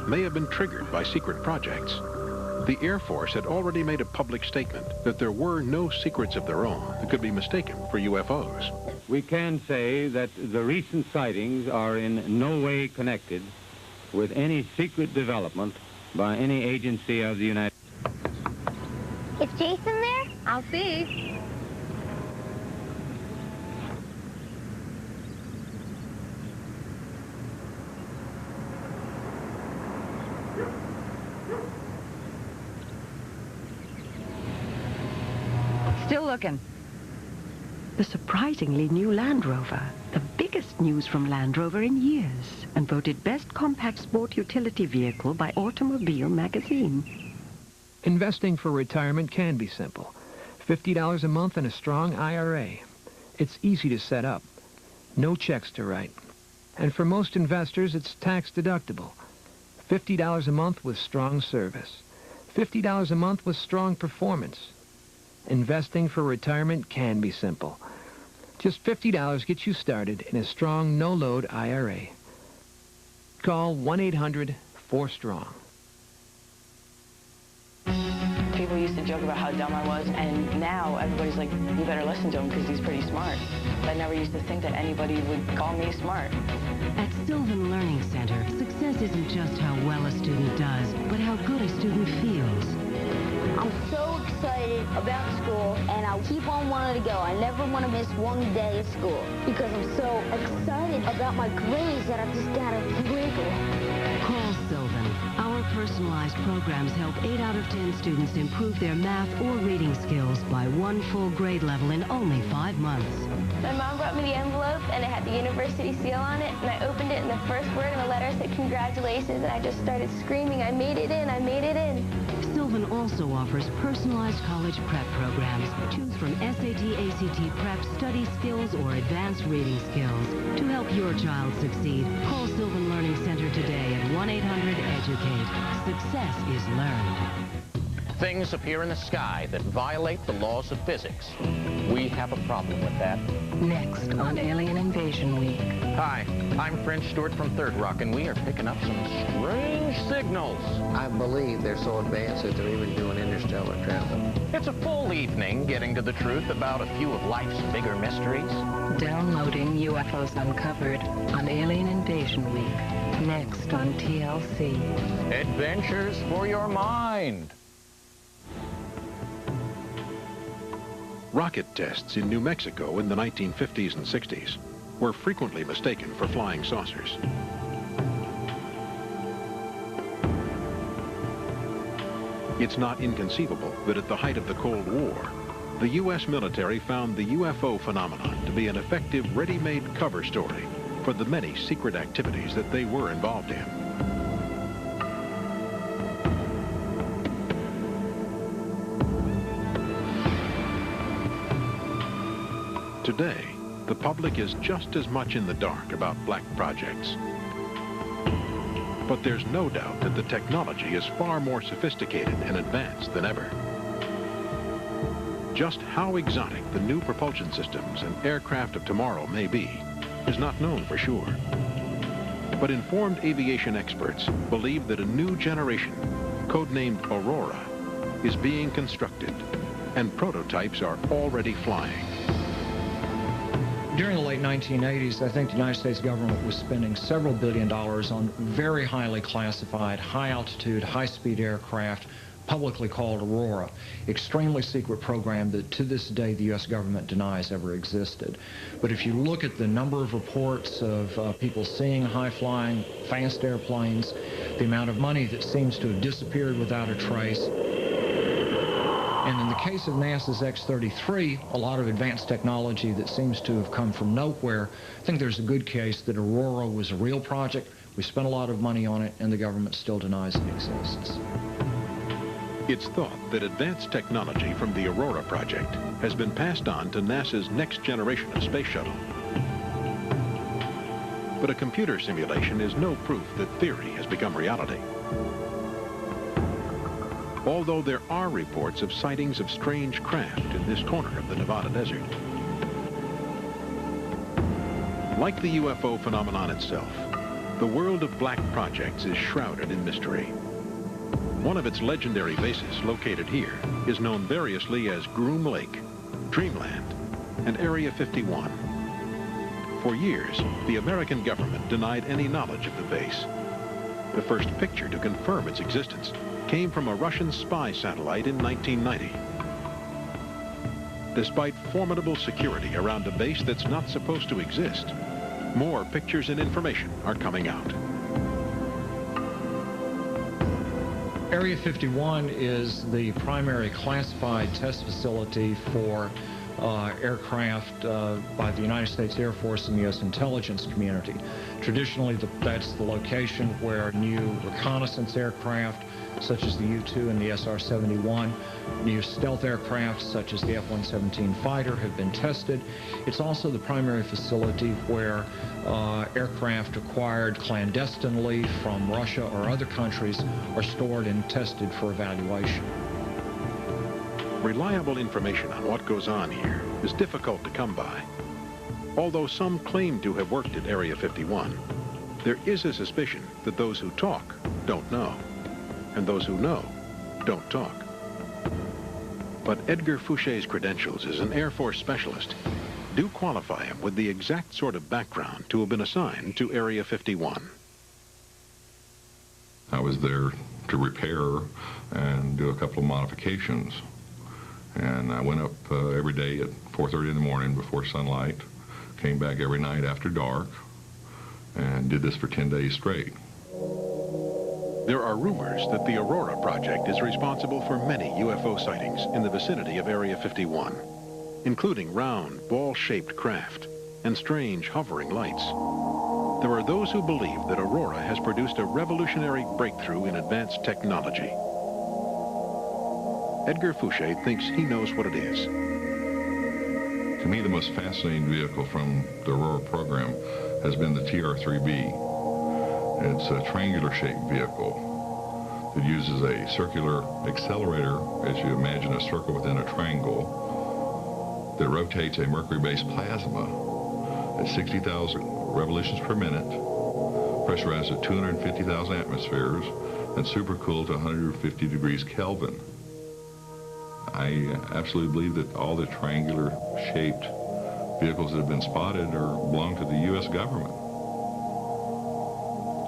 may have been triggered by secret projects. The Air Force had already made a public statement that there were no secrets of their own that could be mistaken for UFOs. We can say that the recent sightings are in no way connected with any secret development by any agency of the United States. Is Jason there? I'll see. Still looking. The surprisingly new Land Rover, the biggest news from Land Rover in years, and voted Best Compact Sport Utility Vehicle by Automobile Magazine. Investing for retirement can be simple. $50 a month and a strong IRA. It's easy to set up. No checks to write. And for most investors, it's tax deductible. $50 a month with strong service. $50 a month with strong performance. Investing for retirement can be simple. Just $50 gets you started in a strong, no-load IRA. Call 1-800-4STRONG. People used to joke about how dumb I was, and now everybody's like, you better listen to him because he's pretty smart. I never used to think that anybody would call me smart. At Sylvan Learning Center, success isn't just how well a student does, but how good a student feels. I'm so excited about school, and I'll keep on wanting to go. I never want to miss one day of school because I'm so excited about my grades that I've just got to wiggle. Call Sylvan. Our personalized programs help 8 out of 10 students improve their math or reading skills by 1 full grade level in only 5 months. My mom brought me the envelope, and it had the university seal on it, and I opened it, and the first word in the letter said congratulations, and I just started screaming, I made it in, I made it in. Sylvan also offers personalized college prep programs. Choose from SAT, ACT prep, study skills, or advanced reading skills. To help your child succeed, call Sylvan Learning Center today at 1-800-EDUCATE. Success is learned. Things appear in the sky that violate the laws of physics. We have a problem with that. Next on Alien Invasion Week. Hi, I'm French Stewart from Third Rock, and we are picking up some strange signals. I believe they're so advanced that they're even doing interstellar travel. It's a full evening getting to the truth about a few of life's bigger mysteries. Downloading UFOs Uncovered on Alien Invasion Week. Next on TLC. Adventures for your mind. Rocket tests in New Mexico in the 1950s and 60s were frequently mistaken for flying saucers. It's not inconceivable that at the height of the Cold War, the U.S. military found the UFO phenomenon to be an effective ready-made cover story for the many secret activities that they were involved in. Today, the public is just as much in the dark about black projects. But there's no doubt that the technology is far more sophisticated and advanced than ever. Just how exotic the new propulsion systems and aircraft of tomorrow may be is not known for sure. But informed aviation experts believe that a new generation, codenamed Aurora, is being constructed, and prototypes are already flying. During the late 1980s, I think the United States government was spending several $billions on very highly classified, high-altitude, high-speed aircraft, publicly called Aurora, extremely secret program that to this day the U.S. government denies ever existed. But if you look at the number of reports of people seeing high-flying, fast airplanes, the amount of money that seems to have disappeared without a trace, and in the case of NASA's X-33, a lot of advanced technology that seems to have come from nowhere, I think there's a good case that Aurora was a real project. We spent a lot of money on it, and the government still denies it exists. It's thought that advanced technology from the Aurora project has been passed on to NASA's next generation of space shuttle. But a computer simulation is no proof that theory has become reality. Although there are reports of sightings of strange craft in this corner of the Nevada desert. Like the UFO phenomenon itself, the world of black projects is shrouded in mystery. One of its legendary bases, located here, is known variously as Groom Lake, Dreamland, and Area 51. For years, the American government denied any knowledge of the base. The first picture to confirm its existence came from a Russian spy satellite in 1990. Despite formidable security around a base that's not supposed to exist, more pictures and information are coming out. Area 51 is the primary classified test facility for aircraft by the United States Air Force and the U.S. intelligence community. Traditionally, that's the location where new reconnaissance aircraft, such as the U-2 and the SR-71, new stealth aircraft, such as the F-117 fighter, have been tested. It's also the primary facility where aircraft acquired clandestinely from Russia or other countries are stored and tested for evaluation. Reliable information on what goes on here is difficult to come by. Although some claim to have worked at Area 51, there is a suspicion that those who talk don't know, and those who know don't talk. But Edgar Fouché's credentials as an Air Force specialist do qualify him with the exact sort of background to have been assigned to Area 51. I was there to repair and do a couple of modifications. And I went up every day at 4:30 in the morning before sunlight, came back every night after dark, and did this for 10 days straight. There are rumors that the Aurora project is responsible for many UFO sightings in the vicinity of Area 51, including round, ball-shaped craft and strange hovering lights. There are those who believe that Aurora has produced a revolutionary breakthrough in advanced technology. Edgar Fouché thinks he knows what it is. To me, the most fascinating vehicle from the Aurora program has been the TR-3B. It's a triangular-shaped vehicle that uses a circular accelerator, as you imagine a circle within a triangle, that rotates a mercury-based plasma at 60,000 revolutions per minute, pressurized at 250,000 atmospheres, and supercooled to 150 degrees Kelvin. I absolutely believe that all the triangular-shaped vehicles that have been spotted belong to the U.S. government.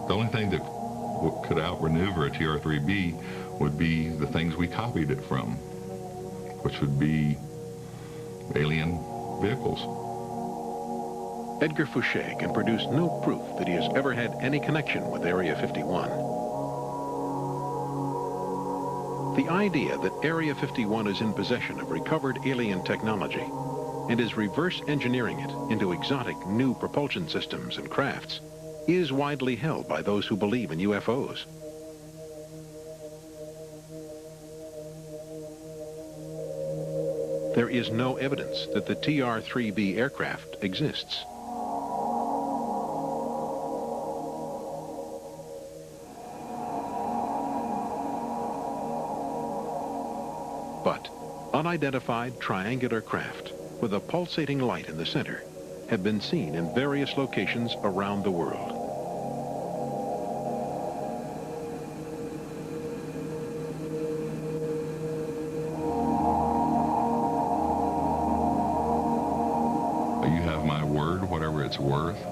The only thing that could outmaneuver a TR-3B would be the things we copied it from, which would be alien vehicles. Edgar Fouché can produce no proof that he has ever had any connection with Area 51. The idea that Area 51 is in possession of recovered alien technology and is reverse engineering it into exotic new propulsion systems and crafts is widely held by those who believe in UFOs. There is no evidence that the TR-3B aircraft exists. But unidentified triangular craft with a pulsating light in the center have been seen in various locations around the world. You have my word, whatever it's worth,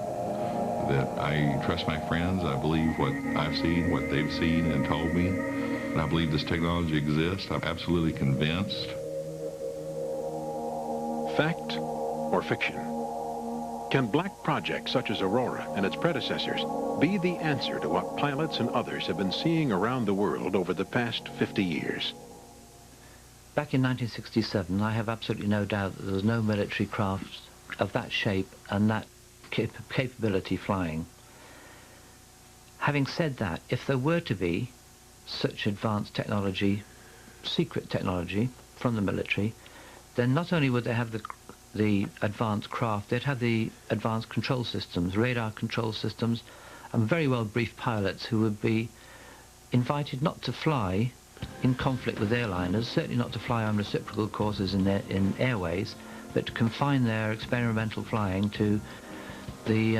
that I trust my friends. I believe what I've seen, what they've seen and told me. And I believe this technology exists. I'm absolutely convinced. Fact or fiction? Can black projects such as Aurora and its predecessors be the answer to what pilots and others have been seeing around the world over the past 50 years? Back in 1967, I have absolutely no doubt that there was no military craft of that shape and that capability flying. Having said that, if there were to be such advanced technology, secret technology from the military, then not only would they have the advanced craft, they'd have the advanced control systems, radar control systems, and very well briefed pilots who would be invited not to fly in conflict with airliners, certainly not to fly on reciprocal courses in airways, but to confine their experimental flying to the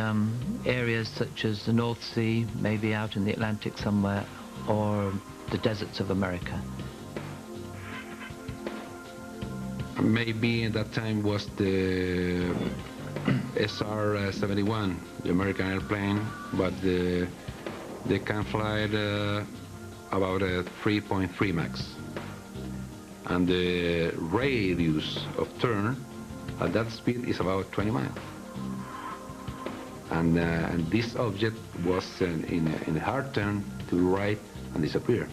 areas such as the North Sea, maybe out in the Atlantic somewhere, or the deserts of America. Maybe at that time was the SR-71, the American airplane, but they can fly at about 3.3 Mach. And the radius of turn at that speed is about 20 miles. And this object was in a hard turn to the right and disappear.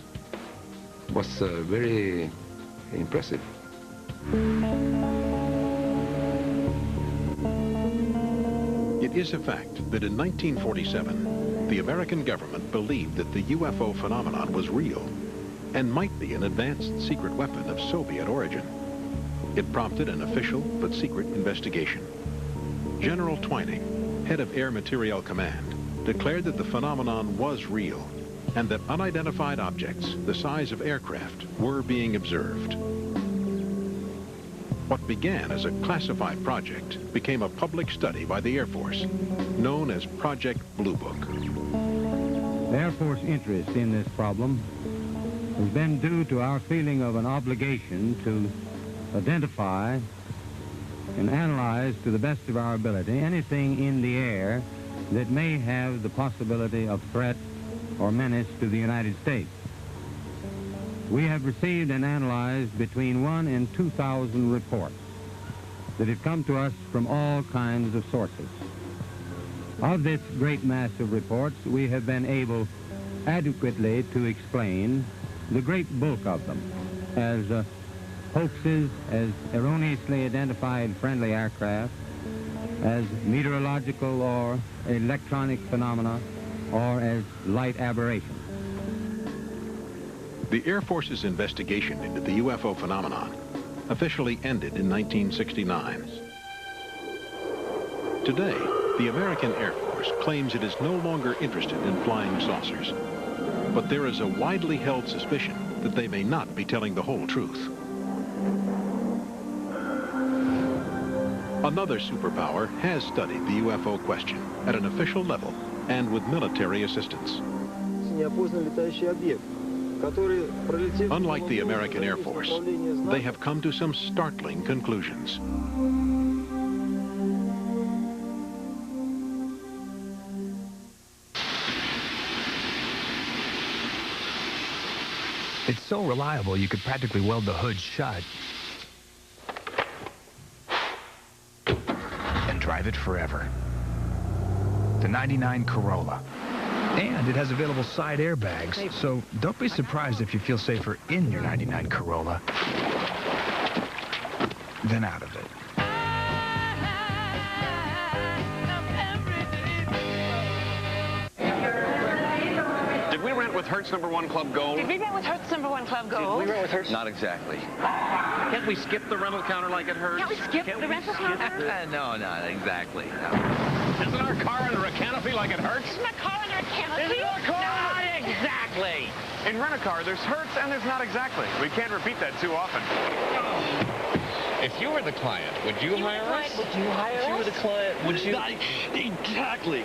It was very impressive. It is a fact that in 1947, the American government believed that the UFO phenomenon was real and might be an advanced secret weapon of Soviet origin. It prompted an official but secret investigation. General Twining, head of Air Materiel Command, declared that the phenomenon was real and that unidentified objects the size of aircraft were being observed. What began as a classified project became a public study by the Air Force, known as Project Blue Book. The Air Force interest in this problem has been due to our feeling of an obligation to identify and analyze to the best of our ability anything in the air that may have the possibility of threat or menace to the United States. We have received and analyzed between 1,000 and 2,000 reports that have come to us from all kinds of sources. Of this great mass of reports, we have been able adequately to explain the great bulk of them as hoaxes, as erroneously identified friendly aircraft, as meteorological or electronic phenomena, or as light aberrations. The Air Force's investigation into the UFO phenomenon officially ended in 1969. Today, the American Air Force claims it is no longer interested in flying saucers, but there is a widely held suspicion that they may not be telling the whole truth. Another superpower has studied the UFO question at an official level and with military assistance. Unlike the American Air Force, they have come to some startling conclusions. It's so reliable you could practically weld the hood shut and drive it forever. The 99 Corolla. And it has available side airbags, so don't be surprised if you feel safer in your 99 Corolla than out of it. Did we rent with Hertz #1 Club Gold? Did we rent with Hertz #1 Club Gold? Did we rent with Hertz? Not exactly. Can't we skip the rental counter like at Hertz? Can't we skip the rental counter? No, not exactly. No. Isn't our car under a canopy like at Hertz? Isn't our car under a canopy? Isn't our car Not exactly. In rent-a-car, there's Hertz and there's not exactly. We can't repeat that too often. If you were the client, would you hire us? Would you hire us? If you were the client, would you? Exactly.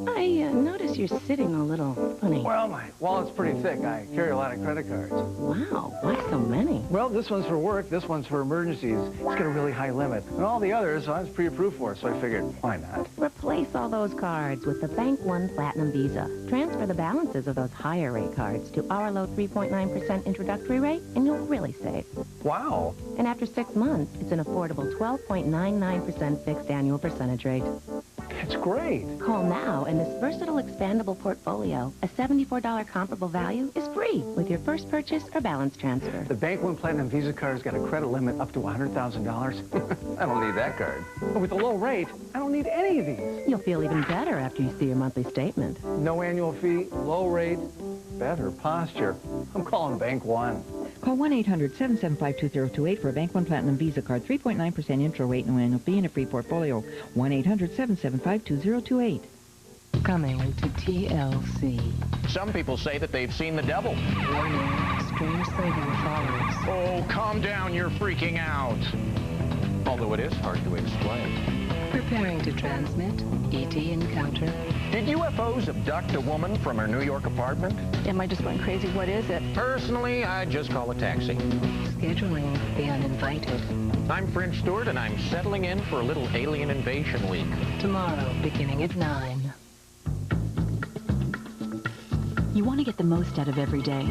I notice you're sitting a little funny. Well, my wallet's pretty thick. I carry a lot of credit cards. Wow, why so many? Well, this one's for work, this one's for emergencies. It's got a really high limit. And all the others I was pre-approved for, so I figured, why not? Replace all those cards with the Bank One Platinum Visa. Transfer the balances of those higher rate cards to our low 3.9% introductory rate, and you'll really save. Wow. And after 6 months, it's an affordable 12.99% fixed annual percentage rate. That's great. Call now, and this versatile expandable portfolio, a $74 comparable value, is free with your first purchase or balance transfer. The Bank One Platinum Visa card's got a credit limit up to $100,000. I don't need that card. But with the low rate, I don't need any of these. You'll feel even better after you see your monthly statement. No annual fee, low rate, better posture. I'm calling Bank One. Call 1-800-775-2028 for a Bank One Platinum Visa card. 3.9% intro rate, no annual fee, and a free portfolio. 1-800-775-2028. Coming to TLC. Some people say that they've seen the devil. Strange Savior follows. Oh, calm down, you're freaking out. Although it is hard to explain. Preparing to transmit. ET encounter. Did UFOs abduct a woman from her New York apartment? Am I just going crazy? What is it? Personally, I'd just call a taxi. Scheduling the uninvited. I'm French Stewart, and I'm settling in for a little alien invasion week. Tomorrow, beginning at 9. You want to get the most out of every day,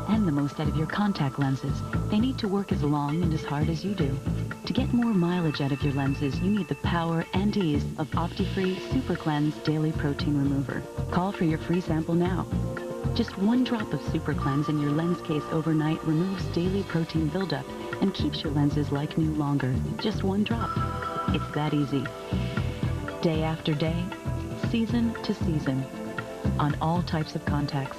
and the most out of your contact lenses. They need to work as long and as hard as you do. To get more mileage out of your lenses, you need the power and ease of OptiFree Super Cleanse Daily Protein Remover. Call for your free sample now. Just 1 drop of Super Cleanse in your lens case overnight removes daily protein buildup and keeps your lenses like new longer. Just 1 drop. It's that easy. Day after day, season to season, on all types of contacts.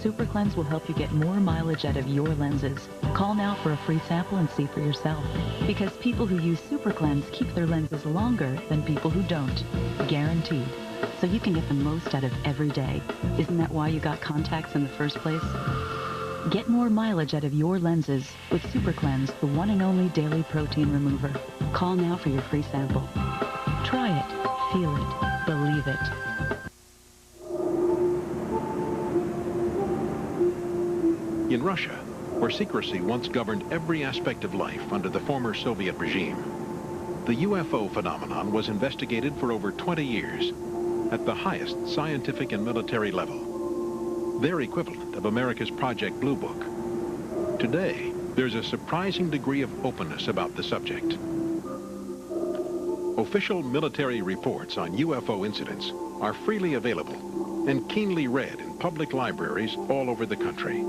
Super Cleanse will help you get more mileage out of your lenses. Call now for a free sample and see for yourself. Because people who use Super Cleanse keep their lenses longer than people who don't. Guaranteed. So you can get the most out of every day. Isn't that why you got contacts in the first place? Get more mileage out of your lenses with Super Cleanse, the one and only daily protein remover. Call now for your free sample. Try it, feel it, believe it. In Russia, where secrecy once governed every aspect of life under the former Soviet regime, the UFO phenomenon was investigated for over 20 years at the highest scientific and military level, their equivalent of America's Project Blue Book. Today, there's a surprising degree of openness about the subject. Official military reports on UFO incidents are freely available and keenly read in public libraries all over the country.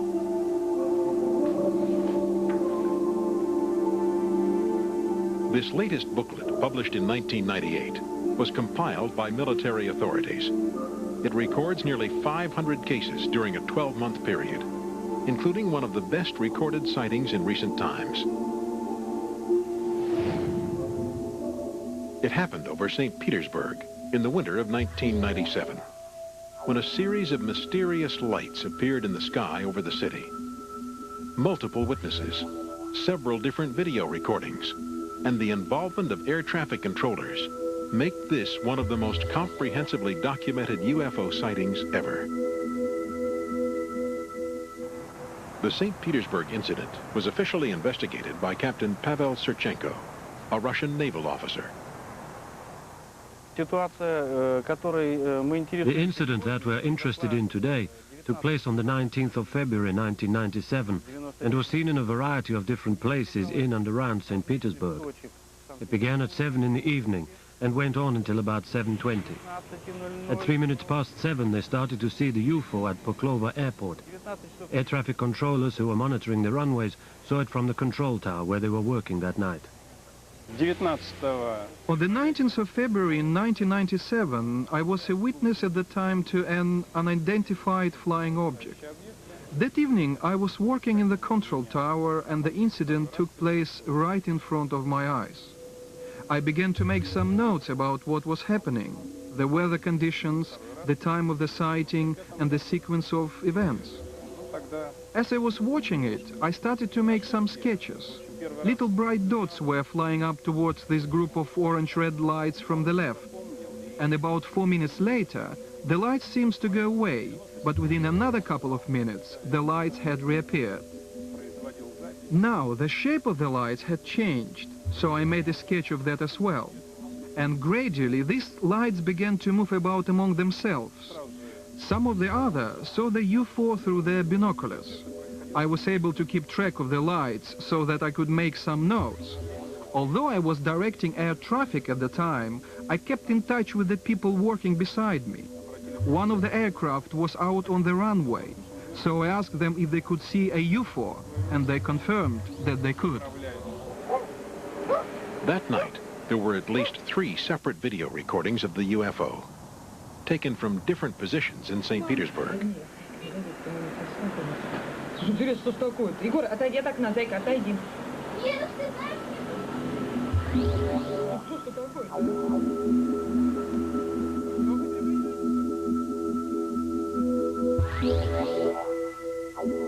This latest booklet, published in 1998, was compiled by military authorities. It records nearly 500 cases during a 12-month period, including one of the best recorded sightings in recent times. It happened over St. Petersburg in the winter of 1997, when a series of mysterious lights appeared in the sky over the city. Multiple witnesses, several different video recordings, and the involvement of air traffic controllers make this one of the most comprehensively documented UFO sightings ever. The St. Petersburg incident was officially investigated by Captain Pavel Serchenko, a Russian naval officer. The incident that we're interested in today took place on the 19th of February 1997 and was seen in a variety of different places in and around St. Petersburg. It began at 7 in the evening and went on until about 7:20. At 3 minutes past 7, they started to see the UFO at Poklova Airport. Air traffic controllers who were monitoring the runways saw it from the control tower where they were working that night. On the 19th of February in 1997, I was a witness at the time to an unidentified flying object. That evening, I was working in the control tower and the incident took place right in front of my eyes. I began to make some notes about what was happening, the weather conditions, the time of the sighting, and the sequence of events. As I was watching it, I started to make some sketches. Little bright dots were flying up towards this group of orange-red lights from the left. And about 4 minutes later, the light seems to go away, but within another couple of minutes, the lights had reappeared. Now, the shape of the lights had changed, so I made a sketch of that as well. And gradually, these lights began to move about among themselves. Some of the others saw the UFO through their binoculars. I was able to keep track of the lights so that I could make some notes. Although I was directing air traffic at the time, I kept in touch with the people working beside me. One of the aircraft was out on the runway, so I asked them if they could see a UFO, and they confirmed that they could. That night, there were at least 3 separate video recordings of the UFO, taken from different positions in St. Petersburg. Егор, отойди от окна, зайка, отойди.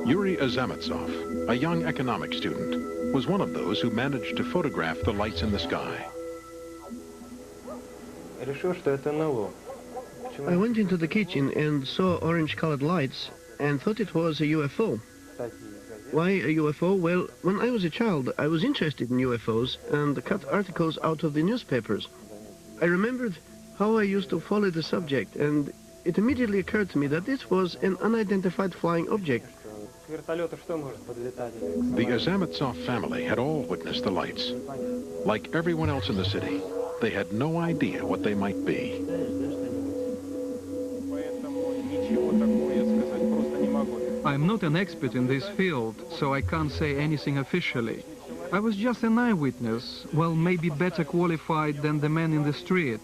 Yuri Azametsov, a young economics student, was one of those who managed to photograph the lights in the sky. I went into the kitchen and saw orange-colored lights and thought it was a UFO. Why a UFO? Well, when I was a child, I was interested in UFOs and cut articles out of the newspapers. I remembered how I used to follow the subject, and it immediately occurred to me that this was an unidentified flying object. The Azametsov family had all witnessed the lights. Like everyone else in the city, they had no idea what they might be. I'm not an expert in this field, so I can't say anything officially. I was just an eyewitness, well, maybe better qualified than the man in the street,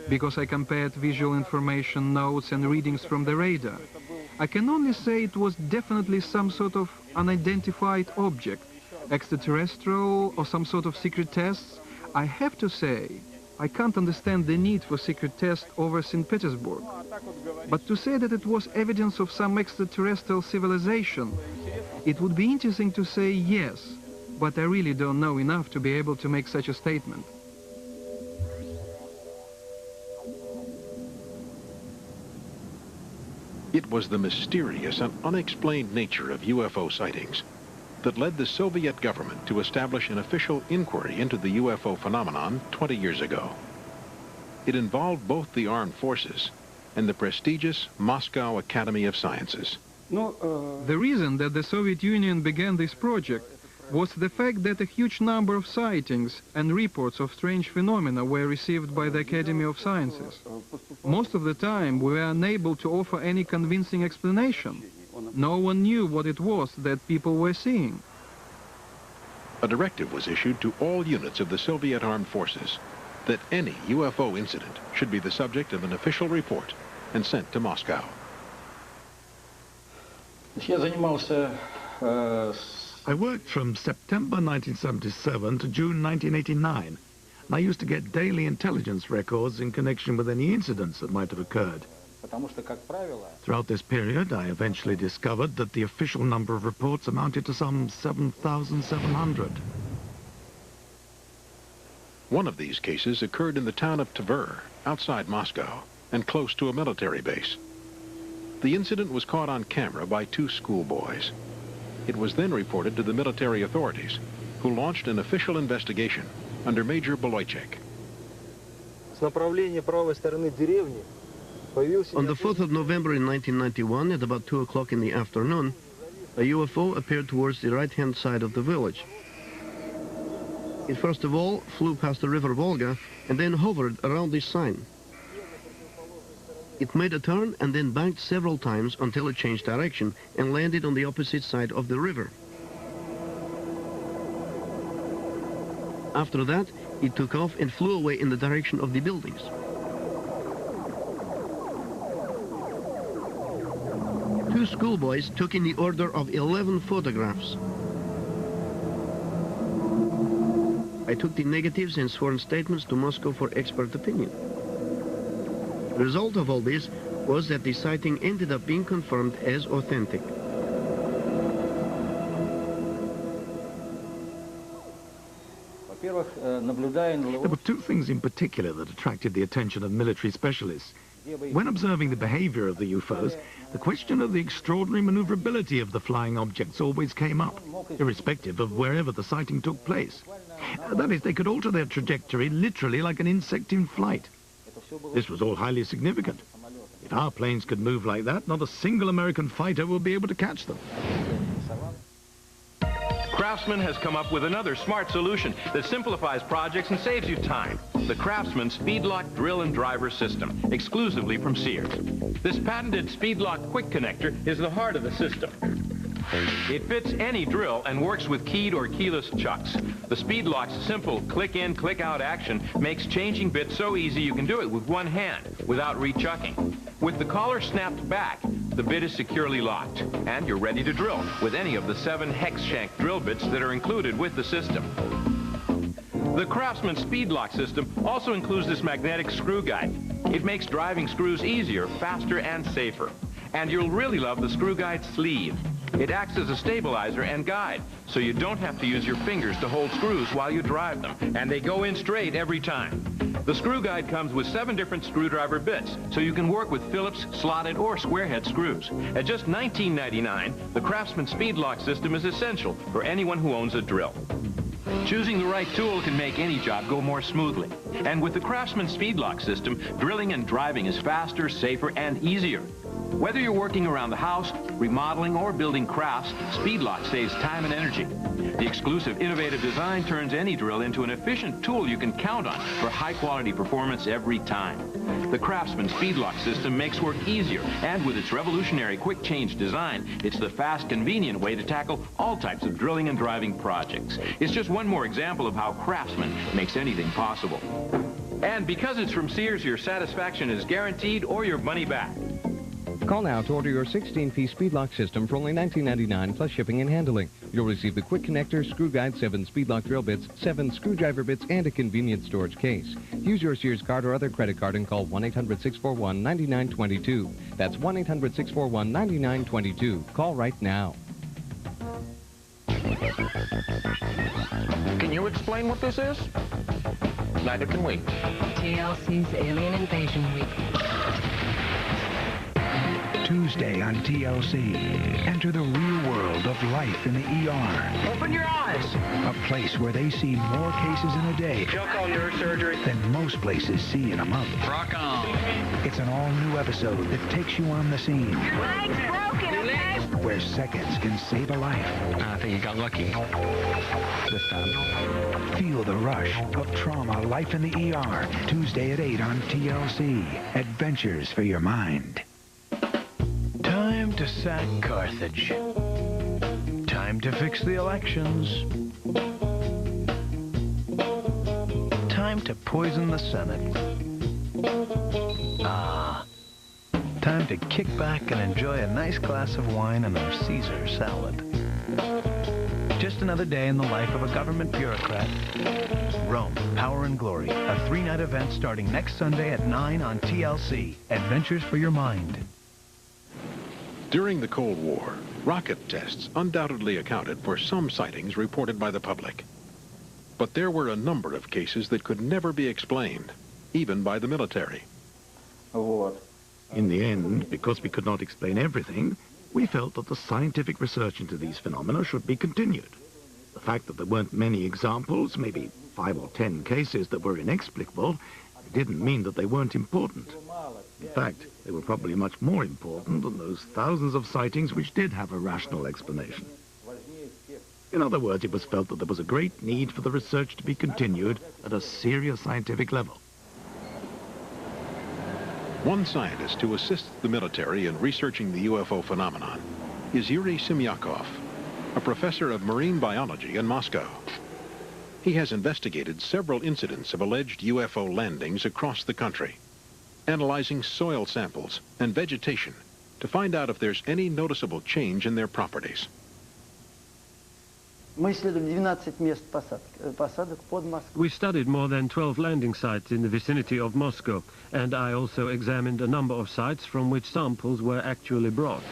because I compared visual information, notes and readings from the radar. I can only say it was definitely some sort of unidentified object, extraterrestrial or some sort of secret tests. I have to say, I can't understand the need for secret tests over St. Petersburg. But to say that it was evidence of some extraterrestrial civilization, it would be interesting to say yes, but I really don't know enough to be able to make such a statement. It was the mysterious and unexplained nature of UFO sightings that led the Soviet government to establish an official inquiry into the UFO phenomenon 20 years ago. It involved both the armed forces and the prestigious Moscow Academy of Sciences. The reason that the Soviet Union began this project was the fact that a huge number of sightings and reports of strange phenomena were received by the Academy of Sciences. Most of the time, we were unable to offer any convincing explanation. No one knew what it was that people were seeing. A directive was issued to all units of the Soviet armed forces that any UFO incident should be the subject of an official report and sent to Moscow. I worked from September 1977 to June 1989, and I used to get daily intelligence records in connection with any incidents that might have occurred. Throughout this period, I eventually discovered that the official number of reports amounted to some 7,700. One of these cases occurred in the town of Tver, outside Moscow, and close to a military base. The incident was caught on camera by two schoolboys. It was then reported to the military authorities, who launched an official investigation under Major Beloychek. On the 4th of November in 1991, at about 2 o'clock in the afternoon, a UFO appeared towards the right-hand side of the village. It first of all flew past the river Volga and then hovered around this sign. It made a turn and then banked several times until it changed direction and landed on the opposite side of the river. After that, it took off and flew away in the direction of the buildings. Two schoolboys took in the order of 11 photographs. I took the negatives and sworn statements to Moscow for expert opinion. The result of all this was that the sighting ended up being confirmed as authentic. There were two things in particular that attracted the attention of military specialists. When observing the behavior of the UFOs, the question of the extraordinary maneuverability of the flying objects always came up, irrespective of wherever the sighting took place. That is, they could alter their trajectory literally like an insect in flight. This was all highly significant. If our planes could move like that, not a single American fighter will be able to catch them. Craftsman has come up with another smart solution that simplifies projects and saves you time. The Craftsman Speedlock Drill and Driver System, exclusively from Sears. This patented Speedlock Quick Connector is the heart of the system. It fits any drill and works with keyed or keyless chucks. The Speedlock's simple click-in, click-out action makes changing bits so easy you can do it with one hand without re-chucking. With the collar snapped back, the bit is securely locked, and you're ready to drill with any of the 7 hex shank drill bits that are included with the system. The Craftsman Speedlock system also includes this magnetic screw guide. It makes driving screws easier, faster, and safer. And you'll really love the screw guide sleeve. It acts as a stabilizer and guide, so you don't have to use your fingers to hold screws while you drive them. And they go in straight every time. The screw guide comes with 7 different screwdriver bits, so you can work with Phillips, slotted, or square head screws. At just $19.99, the Craftsman Speed Lock system is essential for anyone who owns a drill. Choosing the right tool can make any job go more smoothly. And with the Craftsman Speed Lock system, drilling and driving is faster, safer, and easier. Whether you're working around the house, remodeling, or building crafts, Speed Lock saves time and energy. The exclusive, innovative design turns any drill into an efficient tool you can count on for high-quality performance every time. The Craftsman Speed Lock system makes work easier, and with its revolutionary quick-change design, it's the fast, convenient way to tackle all types of drilling and driving projects. It's just one more example of how Craftsman makes anything possible. And because it's from Sears, your satisfaction is guaranteed or your money back. Call now to order your 16-piece Speed Lock system for only $19.99 plus shipping and handling. You'll receive the quick connector, screw guide, 7 Speed Lock drill bits, 7 screwdriver bits, and a convenient storage case. Use your Sears card or other credit card and call 1-800-641-9922. That's 1-800-641-9922. Call right now. Can you explain what this is? Neither can we. TLC's Alien Invasion Week. Tuesday on TLC, enter the real world of life in the ER. Open your eyes. A place where they see more cases in a day than most places see in a month. Rock on. It's an all-new episode that takes you on the scene. Your leg's broken, okay? Where seconds can save a life. I think you got lucky this time. Feel the rush of trauma, life in the ER. Tuesday at 8 on TLC. Adventures for your mind. Time to sack Carthage. Time to fix the elections. Time to poison the Senate. Time to kick back and enjoy a nice glass of wine and a Caesar salad. Just another day in the life of a government bureaucrat. Rome, Power and Glory, a 3-night event starting next Sunday at 9 on TLC. Adventures for your mind. During the Cold War, rocket tests undoubtedly accounted for some sightings reported by the public. But there were a number of cases that could never be explained, even by the military. In the end, because we could not explain everything, we felt that the scientific research into these phenomena should be continued. The fact that there weren't many examples, maybe 5 or 10 cases that were inexplicable, didn't mean that they weren't important. In fact, they were probably much more important than those thousands of sightings which did have a rational explanation. In other words, it was felt that there was a great need for the research to be continued at a serious scientific level. One scientist who assists the military in researching the UFO phenomenon is Yuri Semyakov, a professor of marine biology in Moscow. He has investigated several incidents of alleged UFO landings across the country, analyzing soil samples and vegetation to find out if there's any noticeable change in their properties. We studied more than 12 landing sites in the vicinity of Moscow, and I also examined a number of sites from which samples were actually brought.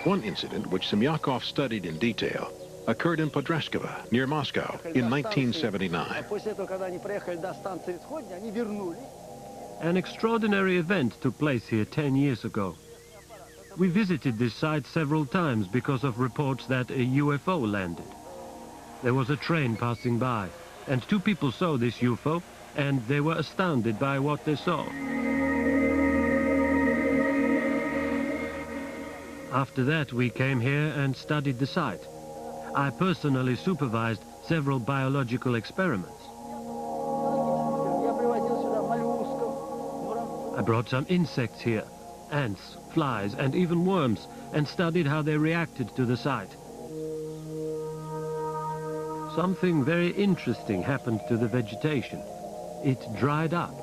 One incident which Semyakov studied in detail occurred in Podraskovo, near Moscow, in 1979. An extraordinary event took place here 10 years ago. We visited this site several times because of reports that a UFO landed. There was a train passing by, and 2 people saw this UFO, and they were astounded by what they saw. After that, we came here and studied the site. I personally supervised several biological experiments. I brought some insects here, ants, flies, and even worms, and studied how they reacted to the site. Something very interesting happened to the vegetation. It dried up.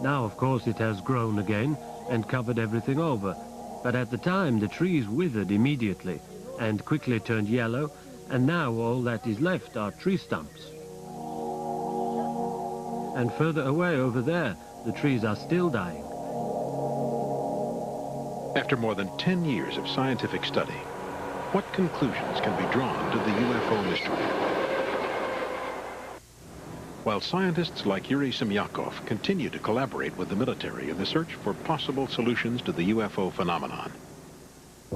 Now, of course, it has grown again and covered everything over. But at the time, the trees withered immediately and quickly turned yellow, and now all that is left are tree stumps. And further away over there, the trees are still dying. After more than 10 years of scientific study, what conclusions can be drawn to the UFO mystery? While scientists like Yuri Semyakov continue to collaborate with the military in the search for possible solutions to the UFO phenomenon,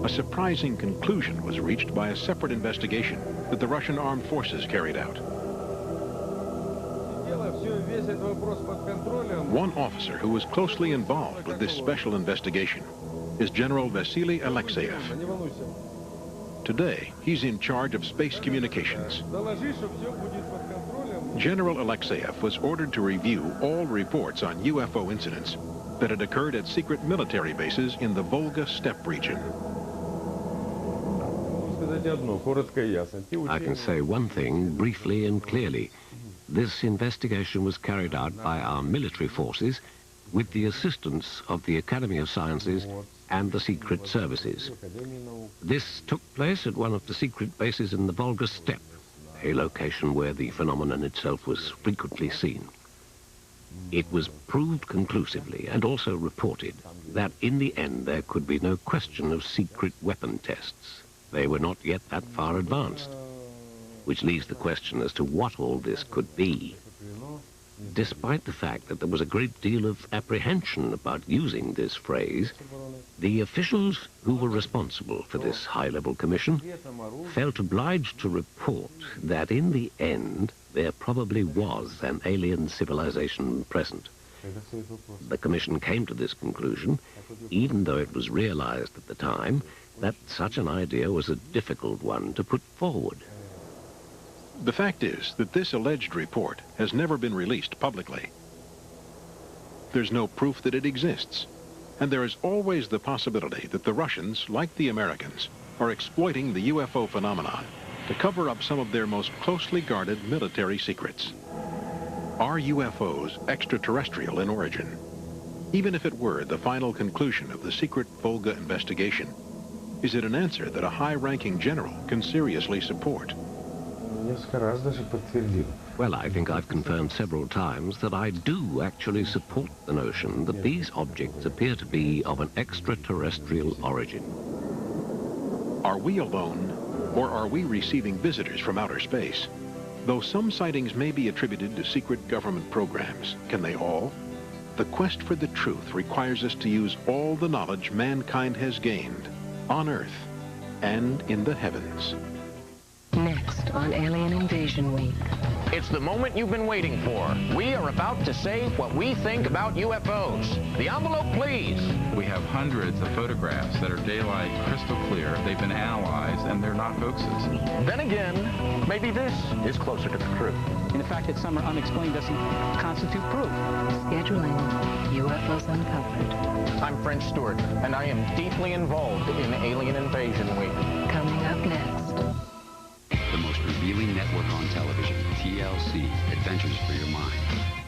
a surprising conclusion was reached by a separate investigation that the Russian armed forces carried out. One officer who was closely involved with this special investigation is General Vasily Alexeyev. Today, he's in charge of space communications. General Alexeyev was ordered to review all reports on UFO incidents that had occurred at secret military bases in the Volga steppe region. I can say one thing briefly and clearly. This investigation was carried out by our military forces with the assistance of the Academy of Sciences and the secret services. This took place at one of the secret bases in the Volga steppe, a location where the phenomenon itself was frequently seen. It was proved conclusively and also reported that in the end there could be no question of secret weapon tests. They were not yet that far advanced, which leaves the question as to what all this could be. Despite the fact that there was a great deal of apprehension about using this phrase, the officials who were responsible for this high-level commission felt obliged to report that in the end there probably was an alien civilization present. The commission came to this conclusion, even though it was realized at the time that such an idea was a difficult one to put forward. The fact is that this alleged report has never been released publicly. There's no proof that it exists, and there is always the possibility that the Russians, like the Americans, are exploiting the UFO phenomenon to cover up some of their most closely guarded military secrets. Are UFOs extraterrestrial in origin? Even if it were the final conclusion of the secret Volga investigation, is it an answer that a high-ranking general can seriously support? Well, I think I've confirmed several times that I do actually support the notion that these objects appear to be of an extraterrestrial origin. Are we alone, or are we receiving visitors from outer space? Though some sightings may be attributed to secret government programs, can they all? The quest for the truth requires us to use all the knowledge mankind has gained on Earth and in the heavens. Next on Alien Invasion Week. It's the moment you've been waiting for. We are about to say what we think about UFOs. The envelope, please. We have hundreds of photographs that are daylight, crystal clear. They've been analyzed, and they're not hoaxes. Then again, maybe this is closer to the truth. And the fact that some are unexplained doesn't constitute proof. Scheduling UFOs Uncovered. I'm French Stewart, and I am deeply involved in Alien Invasion Week. Coming up next. The most revealing network on television, TLC, Adventures for Your Mind.